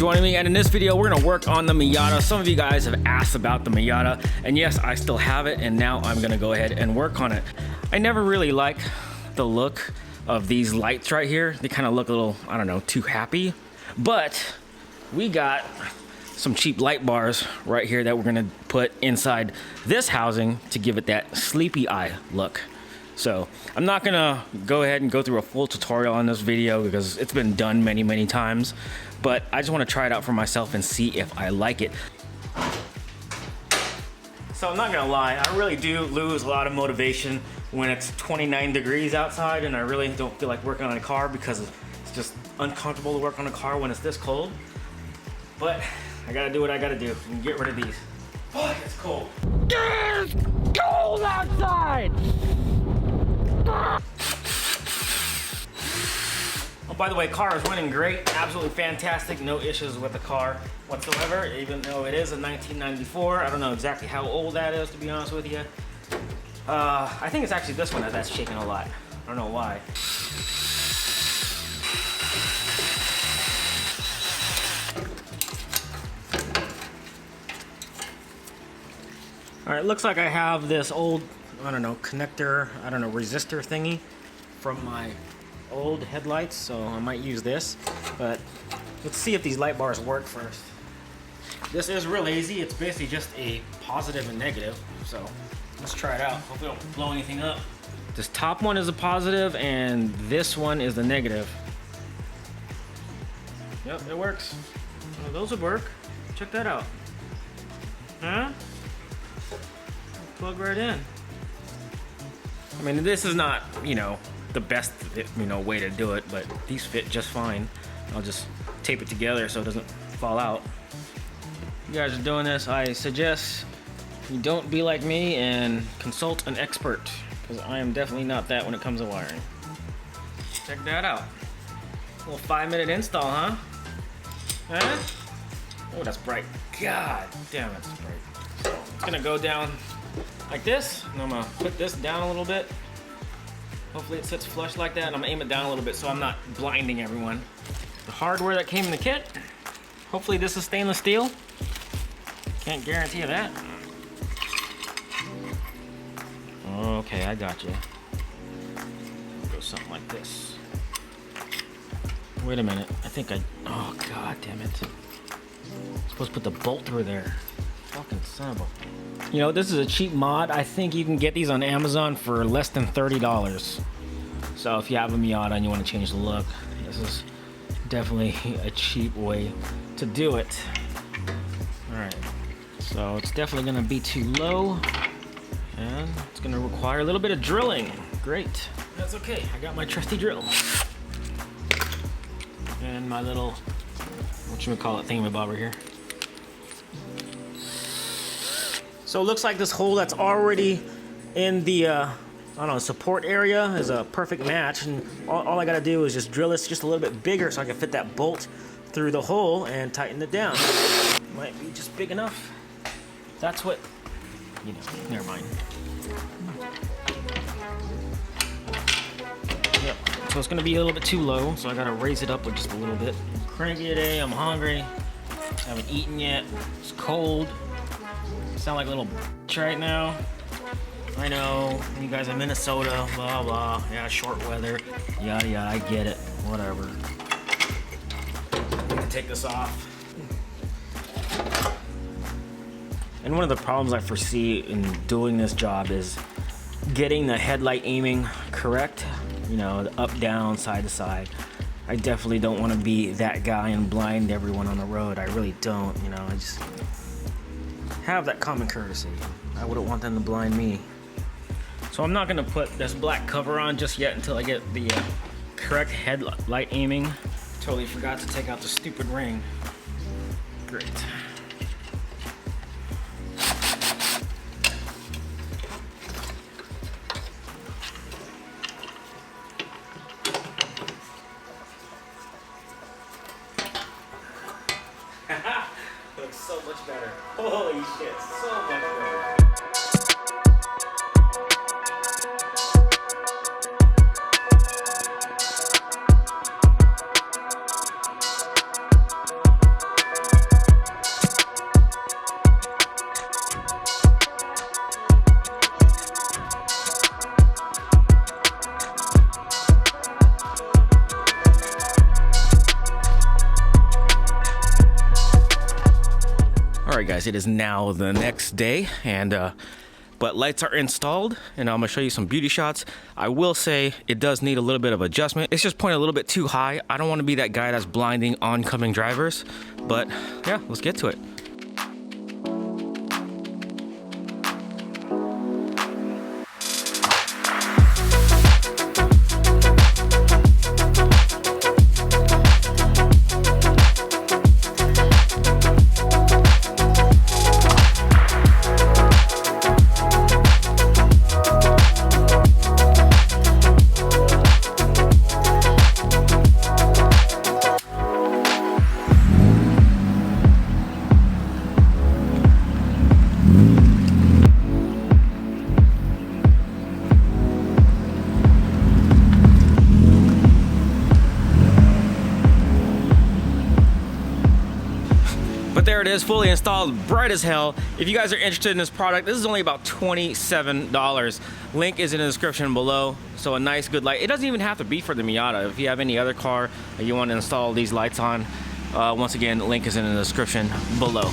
joining me, and in this video we're gonna work on the Miata. Some of you guys have asked about the Miata, and yes, I still have it, and now I'm gonna go ahead and work on it. I never really like the look of these lights right here. They kind of look a little, I don't know, too happy, but we got some cheap light bars right here that we're gonna put inside this housing to give it that sleepy eye look. So I'm not gonna go ahead and go through a full tutorial on this video because it's been done many times, but I just want to try it out for myself and see if I like it. So I'm not gonna lie, I really do lose a lot of motivation when it's 29 degrees outside and I really don't feel like working on a car because it's just uncomfortable to work on a car when it's this cold. But I gotta do what I gotta do and get rid of these. Fuck, it's cold. It's cold outside! Oh, by the way, car is running great, absolutely fantastic, no issues with the car whatsoever, even though it is a 1994. I don't know exactly how old that is, to be honest with you. I think it's actually this one that's shaking a lot. I don't know why. All right, looks like I have this old, I don't know, connector, I don't know, resistor thingy from my old headlights, so I might use this, but let's see if these light bars work first. This is real easy. It's basically just a positive and negative, so let's try it out. Hope we don't blow anything up. This top one is a positive and this one is the negative. Yep, it works. Well, those would work. Check that out. Huh? Plug right in. I mean, this is not, you know, the best, you know, way to do it, but these fit just fine. I'll just tape it together so it doesn't fall out. You guys are doing this, I suggest you don't be like me and consult an expert, because I am definitely not that when it comes to wiring. Check that out. A little 5-minute install, huh? Huh? Oh, that's bright. God damn it, it's bright. So it's gonna go down like this, and I'm gonna put this down a little bit. Hopefully it sits flush like that, and I'm gonna aim it down a little bit so I'm not blinding everyone. The hardware that came in the kit, hopefully this is stainless steel. Can't guarantee you that. Okay, I got you. Go something like this. Wait a minute, I think oh god damn it. I'm supposed to put the bolt through there. Fucking son of a... You know, this is a cheap mod. I think you can get these on Amazon for less than $30. So if you have a Miata and you want to change the look, this is definitely a cheap way to do it. Alright, so it's definitely going to be too low, and it's going to require a little bit of drilling. Great. That's okay. I got my trusty drill. And my little, whatchamacallit thingamabobber here. So it looks like this hole that's already in the, I don't know, support area is a perfect match. And all I gotta do is just drill this just a little bit bigger so I can fit that bolt through the hole and tighten it down. Might be just big enough. That's what, you know, never mind. Yep, so it's gonna be a little bit too low, so I gotta raise it up with just a little bit. Cranky today, I'm hungry. Haven't eaten yet, it's cold. Sound like a little bitch right now. I know, you guys in Minnesota, blah blah, yeah, short weather, yada yada, I get it, whatever. I need to take this off. And one of the problems I foresee in doing this job is getting the headlight aiming correct, you know, the up, down, side to side. I definitely don't want to be that guy and blind everyone on the road. I really don't, you know, I just have that common courtesy. I wouldn't want them to blind me. So I'm not gonna put this black cover on just yet until I get the correct headlight aiming. Totally forgot to take out the stupid ring. Great. Looks so much better. Holy shit, so much better. guys, it is now the next day, and but lights are installed, and I'm gonna show you some beauty shots. I will say it does need a little bit of adjustment. It's just pointed a little bit too high. I don't want to be that guy that's blinding oncoming drivers, but yeah, let's get to it. But there it is, fully installed, bright as hell. If you guys are interested in this product, this is only about $27. Link is in the description below. So a nice, good light. It doesn't even have to be for the Miata. If you have any other car that you want to install these lights on, once again, link is in the description below.